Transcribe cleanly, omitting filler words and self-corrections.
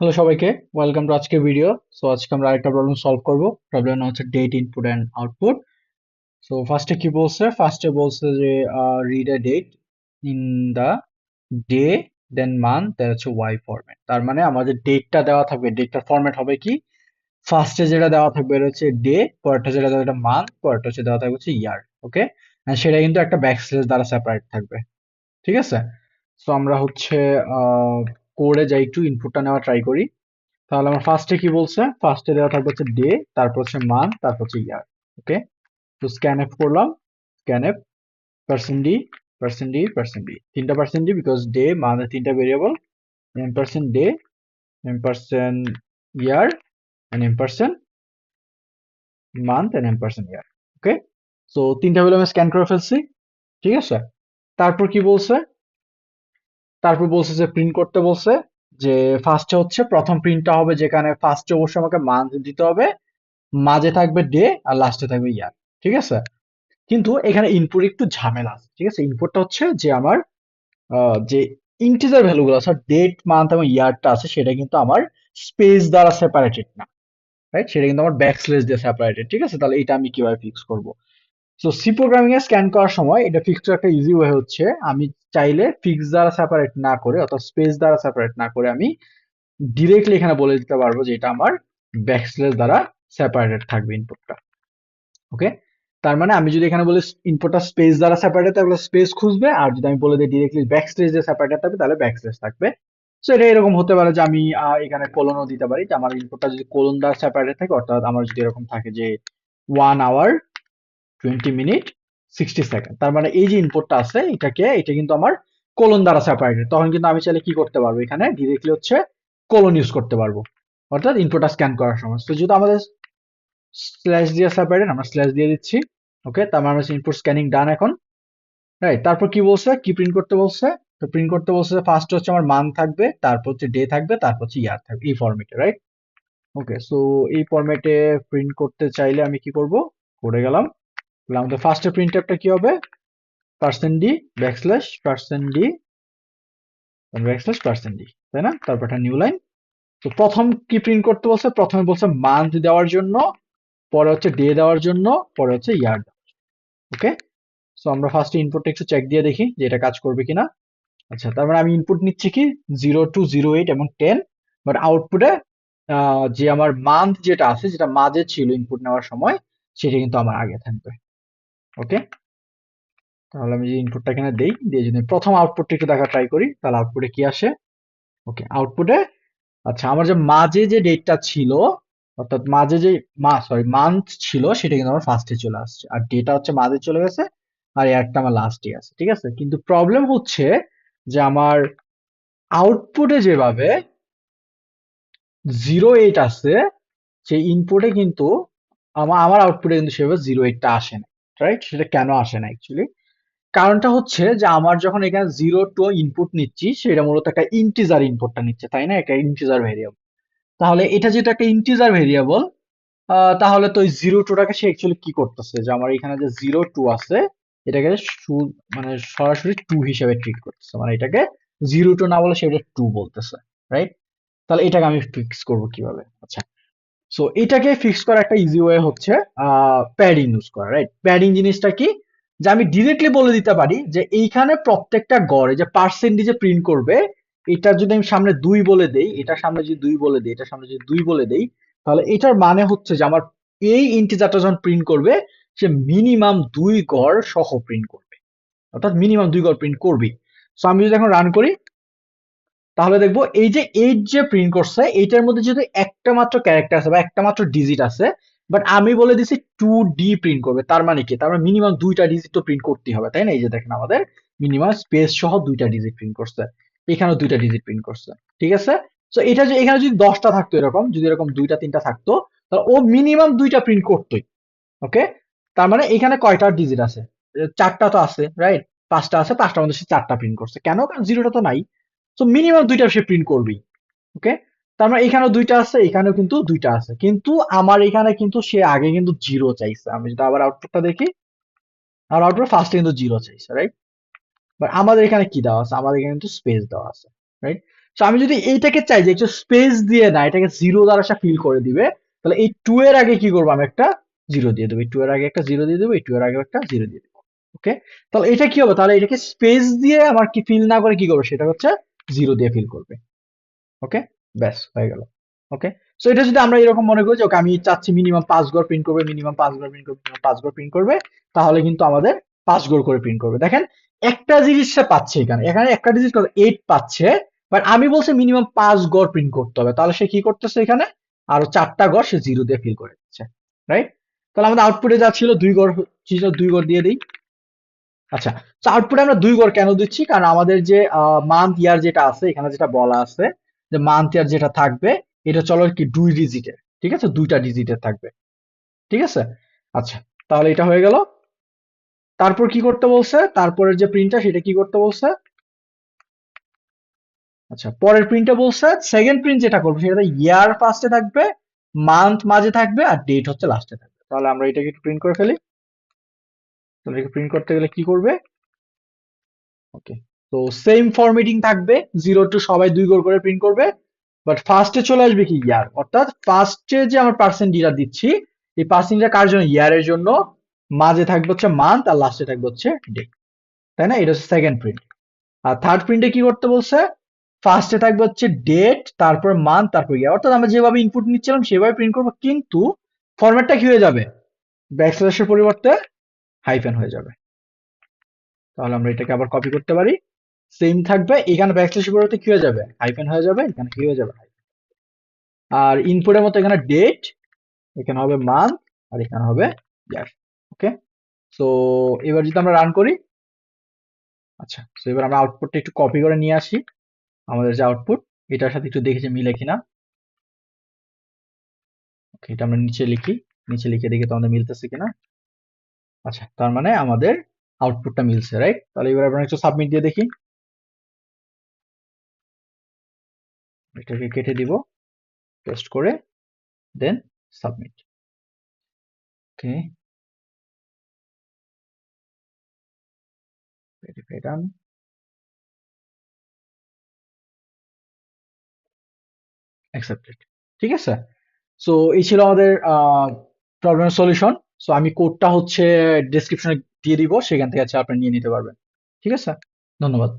Hello সবাইকে, welcome to আজকের video. So আজকে আমরা আরেকটা প্রবলেম সলভ করব। প্রবলেম হচ্ছে date input and output. So ফার্স্টে কি বলছে? ফার্স্টে বলছে যে read a date in the day then month then হচ্ছে ওয়াই ফরম্যাট। তার মানে আমাদের ডেটটা দেওয়া থাকবে, ডেটটার ফরম্যাট হবে কি? ফার্স্টে যেটা দেওয়া থাকবে এটা হচ্ছে ডে, পরেরটা যেটা দেওয়া মান্থ, পরেরটা হচ্ছে দেওয়া থাকবে হচ্ছে ইয়ার। ওকে, সেটা কিন্তু একটা ব্যাকস্ল্যাশ দ্বারা সেপারেট থাকবে। ঠিক আছে? সো আমরা হচ্ছে কোডে যাই, একটু ইনপুটটা নেওয়া ট্রাই করি। তাহলে আমার ফার্স্টে কি বলছে? ফার্স্টে দেওয়া থাকবে হচ্ছে ডে, তারপর হচ্ছে মান্থ, তারপর হচ্ছে ইয়ার। ওকে, তো স্ক্যান এফ করলাম। Scanf percent D, percent D, percent D, তিনটা percent D, because day month তিনটা variable. M percent day, M percent year, and M percent month, and M percent year. Okay, so তিনটা value আমি scan করে ফেলছি। ঠিক আছে, তারপর কি বলছে? তারপর বলছে যে প্রিন্ট করতে বলছে যে ফার্স্টে হচ্ছে প্রথম প্রিন্টটা হবে, যেখানে ফার্স্টে অবশ্যই আমাকে মান্থ দিতে হবে, মাঝে থাকবে ডে, আর লাস্টে থাকবে ইয়ার। ঠিক আছে, কিন্তু এখানে ইনপুট একটু ঝামেলা আছে। ঠিক আছে, ইনপুটটা হচ্ছে যে আমার যে ইন্টিজার ভ্যালুগুলো আছে, ডেট মান্থ এবং ইয়ারটা আছে, সেটা কিন্তু আমার স্পেস দ্বারা সেপারেটেড না। রাইট, সেটা কিন্তু আমার ব্যাকস্ল্যাশ দিয়ে সেপারেটেড। ঠিক আছে, তাহলে এটা আমি কিভাবে ফিক্স করব? সো সি প্রোগ্রামিং এ স্ক্যান করার সময় এটা ফিক্স করার একটা ইজি ওয়ে হচ্ছে, আমি চাইলে ফিক্স দ্বারা সেপারেট না করে অথবা স্পেস দ্বারা সেপারেট না করে আমি ডিরেক্টলি এখানে বলে দিতে পারবো যে এটা আমার ব্যাকস্ল্যাশ দ্বারা সেপারেটেড থাকবে ইনপুটটা। ওকে, তার মানে আমি যদি এখানে বলি ইনপুটটা স্পেস দ্বারা সেপারেটেড, তাহলে স্পেস খুঁজবে, আর যদি আমি বলে দিই ডিরেক্টলি ব্যাকস্ল্যাশ দিয়ে সেপারেটেড থাকবে, তাহলে ব্যাকস্ল্যাশ থাকবে। সো এটা এরকম হতে পারে যে আমি এখানে কোলনও দিতে পারি, যে আমার ইনপুটটা যদি কোলন দ্বারা সেপারেটেড থাকে, অর্থাৎ আমার যদি এরকম থাকে যে 1 আওয়ার 20 মিনিট 60 সেকেন্ড, তার মানে এই যে ইনপুটটা আছে এটা কিন্তু আমার কোলন দ্বারা সেপারেটেড, তখন কিন্তু আমি চাইলে কি করতে পারবো, এখানে ডিরেক্টলি হচ্ছে কোলন ইউজ করতে পারবো, অর্থাৎ ইনপুটটা স্ক্যান করার সময়। তো যেহেতু আমাদের স্ল্যাশ দিয়ে সেপারেটেড, আমরা স্ল্যাশ দিয়ে দিচ্ছি। ওকে, তার মানে হচ্ছে ইনপুট স্ক্যানিং ডান এখন। রাইট, তারপর কি বলছে? কি প্রিন্ট করতে বলছে? তো প্রিন্ট করতে বলছে ফার্স্ট হচ্ছে আমার মান্থ থাকবে, তারপর হচ্ছে ডে থাকবে, তারপর হচ্ছে ইয়ার থাকবে, এই ফরম্যাটে। রাইট, ওকে, সো এই ফরম্যাটে প্রিন্ট করতে চাইলে আমি কি করব? করে গেলাম। তাহলে আমাদের ফার্স্টে প্রিন্ট টা কি হবে? Percent D backslash percent D backslash percent D, তাই না? তারপর একটা নিউ লাইন। তো প্রথম কি প্রিন্ট করতে বলছে? প্রথমে বলছে মান্থ দেওয়ার জন্য, পরে হচ্ছে ডে দেওয়ার জন্য, পরে হচ্ছে ইয়ার। ওকে, সো আমরা ফার্স্ট ইনপুটটা একটু চেক দিয়ে দেখি যে এটা কাজ করবে কিনা। আচ্ছা, তার মানে আমি ইনপুট নিচ্ছি কি 0 2 0 8 এবং 10, বাট আউটপুটে যে আমার মান্থ যেটা আছে, যেটা মাঝে ছিল ইনপুট নেওয়ার সময়, সেটা কিন্তু আমার আগে থাকবে। ওকে, তাহলে আমি যে ইনপুটটা এখানে দেই, দিয়ে যদি প্রথম আউটপুটটা একটু দেখা ট্রাই করি, তাহলে আউটপুটে কি আসে? ওকে, আউটপুটে আচ্ছা আমার যে মাঝে যে ডেটটা ছিল, অর্থাৎ মাঝে যে মান্থ ছিল, সেটা কিন্তু আমার ফার্স্টে চলে আসছে, আর ডেটা হচ্ছে মাঝে চলে গেছে, আর ইয়ারটা আমার লাস্টে আছে। ঠিক আছে, কিন্তু প্রবলেম হচ্ছে যে আমার আউটপুটে যেভাবে 0 8 আছে, সেই ইনপুটে কিন্তু আমার আমার আউটপুটে কিন্তু সেভাবে 0 8টা আসে না। রাইট, সেটা কেন আসে না অ্যাকচুয়ালি? কারণটা হচ্ছে যে আমার যখন এখানে 0 2 ইনপুট নিচ্ছি, সেটা মূলত একটা ইন্টিজার ইনপুটটা নিচ্ছে, তাই না? একটা ইন্টিজার ভেরিয়েবল। তাহলে এটা যেটা একটা ইন্টিজার ভেরিয়েবল, তাহলে তো ওই 0 2টাকে সে অ্যাকচুয়ালি কি করতেছে, যে আমার এখানে যে 0 2 আছে, এটাকে মানে সরাসরি 2 হিসেবে ট্রিট করতেছে, মানে এটাকে 0 2 না বলে সেটা 2 বলতেছে। রাইট, তাহলে এটাকে আমি ফিক্স করব কিভাবে? আচ্ছা, সো এটাকে ফিক্স করার একটা ইজি ওয়ে হচ্ছে প্যাডিং ইউজ করা। রাইট, প্যাডিং জিনিসটা কি? যে আমি ডিরেক্টলি বলে দিতে পারি যে এইখানে প্রত্যেকটা গড়ে যে পার্সেন্টেজে প্রিন্ট করবে, এটা যদি আমি সামনে 2 বলে দেই, এটার সামনে যদি 2 বলে দেই, এটার সামনে যদি 2 বলে দেই, তাহলে এটার মানে হচ্ছে যে আমার এই ইন্টিজারটা যখন প্রিন্ট করবে, সে মিনিমাম 2 গড় সহ প্রিন্ট করবে, অর্থাৎ মিনিমাম 2 গড় প্রিন্ট করবে। সো আমি যদি এখন রান করি, তাহলে দেখবো এই যে 8 যে প্রিন্ট করছে, এইটার মধ্যে যদি একটা মাত্র ক্যারেক্টার আছে বা একটা মাত্র ডিজিট আছে, বাট আমি বলে দিছি 2D প্রিন্ট করবে, তার মানে কি? তার মানে মিনিমাম 2টা ডিজিট তো প্রিন্ট করতেই হবে, তাই না? এই যে দেখেন আমাদের মিনিমাম স্পেস সহ 2টা ডিজিট প্রিন্ট করছে, এখানেও 2টা ডিজিট প্রিন্ট করছে। ঠিক আছে, তো এটা যে এখানে যদি 10টা থাকতো, এরকম যদি এরকম 2টা 3টা থাকতো, তাহলে ও মিনিমাম 2টা প্রিন্ট করতোই। ওকে, তার মানে এখানে কয়টা ডিজিট আছে? 4টা তো আছে, রাইট? 5টা আছে, 5টার মধ্যে সে 4টা প্রিন্ট করছে, কেন? কারণ 0টা তো নাই। তো মিনিমাম 2টা সে প্রিন্ট করবেই। ওকে, তার মানে এখানেও 2টা আছে, এখানেও কিন্তু 2টা আছে, কিন্তু আমার এখানে কিন্তু সে আগে কিন্তু 0 চাইছে। আমি যদি আবার আউটপুটটা দেখি, আর আউটপুট ফার্স্টে কিন্তু 0 চাইছে, রাইট? বাট আমাদের এখানে কি দেওয়া আছে? আমাদের এখানে কিন্তু স্পেস দেওয়া আছে। রাইট, তো আমি যদি এইটাকে চাই যে একটু স্পেস দিয়ে না এটাকে জিরো দ্বারা ফিল করে দিবে, তাহলে এই টু এর আগে কি করবো, আমি একটা জিরো দিয়ে দেবো, এই টু এর আগে একটা জিরো দিয়ে দেবো, এই টু এর আগে একটা জিরো দিয়ে দেবো। ওকে, তাহলে এটা কি হবে, তাহলে এটাকে স্পেস দিয়ে আমার কি ফিল না করে কি করবে, সেটা হচ্ছে জিরো দিয়ে ফিল করবে। ওকে, ব্যাস হয়ে গেল। ওকে, সো এটা যদি আমরা এরকম মনে করি যে ওকে আমি চাচ্ছি মিনিমাম 5 ঘর প্রিন্ট করবে, মিনিমাম 5 ঘর প্রিন্ট করবে, মিনিমাম 5 ঘর প্রিন্ট করবে, তাহলে কিন্তু আমাদের 5 ঘর করে প্রিন্ট করবে। দেখেন একটা জিনিস সে পাচ্ছে, এখানে এখানে একটা জিনিস 8 পাচ্ছে, বাট আমি বলছি মিনিমাম 5 ঘর প্রিন্ট করতে হবে, তাহলে সে কি করতেছে এখানে আরো 4টা ঘর সে জিরো দিয়ে ফিল করে দিচ্ছে। রাইট, তাহলে আমাদের আউটপুটে যা ছিল 2 ঘর ছিল, 2 ঘর দিয়ে দিই। আচ্ছা, তো আউটপুটে আমরা 2 ঘর কেন দিচ্ছি, কারণ আমাদের যে মান্থ ইয়ার যেটা আছে এখানে যেটা বলা আছে যে মান্থ ইয়ার যেটা থাকবে এটা চলো কি 2 ডিজিটের, ঠিক আছে, 2টা ডিজিটের থাকবে। ঠিক আছে, আচ্ছা, তাহলে এটা হয়ে গেল। তারপর কি করতে বলছে, তারপরের যে প্রিন্টটা সেটা কি করতে বলছে। আচ্ছা, পরের প্রিন্টটা বলছে সেকেন্ড প্রিন্ট যেটা করবে সেটা ইয়ার ফার্স্টে থাকবে, মান্থ মাঝে থাকবে, আর ডেট হচ্ছে লাস্টে থাকবে। তাহলে আমরা এটাকে একটু প্রিন্ট করে ফেলি। তাহলে এটাকে প্রিন্ট করতে গেলে কি করবে, ওকে, তো সেম ফরম্যাটিং থাকবে, জিরো টু সবাই 2 ঘর করে প্রিন্ট করবে, বাট ফার্স্টে চলে আসবে কি ইয়ার, অর্থাৎ ফার্স্টে যে আমার পার্সেন্টেজটা দিচ্ছি এই পার্সেন্টেজটা কার জন্য, ইয়ারের জন্য, মাঝে থাকবে হচ্ছে মান্থ আর লাস্টে থাকবে হচ্ছে ডেট। তাই না, এটা হচ্ছে সেকেন্ড প্রিন্ট। আর থার্ড প্রিন্টে কি করতে বলছে, ফার্স্টে থাকবে হচ্ছে ডেট, তারপর মান্থ, তারপর ইয়ার, অর্থাৎ আমরা যেভাবে ইনপুট নিচ্ছিলাম সেভাবে প্রিন্ট করবো, কিন্তু ফরম্যাটটা কি হয়ে যাবে, ব্যাকস্ল্যাশের পরিবর্তে হাইফেন হয়ে যাবে। তাহলে আমরা এটাকে আবার কপি করতে পারি, সেম থাকবে, এখানে ব্যাকস্ল্যাশের পরিবর্তে কি হয়ে যাবে, হাইফেন হয়ে যাবে, এখানে কি হয়ে যাবে, আর ইনপুটের মতো এখানে ডেট, এখানে হবে মান্থ, আর এখানে হবে ইয়ার। ওকে, সো এবার যদি আমরা রান করি, আচ্ছা, তো এবার আমরা আউটপুটটা একটু কপি করে নিয়ে আসি, আমাদের যে আউটপুট এটার সাথে একটু দেখি যে মিলে কিনা। ওকে, এটা আমরা নিচে লিখি, নিচে লিখে দেখি তো আমাদের মিলতেছে কিনা। আচ্ছা, তার মানে আমাদের আউটপুটটা মিলছে, রাইট। তাহলে এবার আমরা একটু সাবমিট দিয়ে দেখি, এটাকে কেটে দিব, পেস্ট করে দেন সাবমিট। ওকে, ভেরিফাই ডান, অ্যাকসেপ্টেড। ঠিক আছে, সো এই ছিল আমাদের প্রবলেমের সলিউশন। সো আমি কোডটা হচ্ছে ডেসক্রিপশনে দিয়ে দিব, সেখান থেকে আছে আপনি নিয়ে নিতে পারবেন। ঠিক আছে, ধন্যবাদ।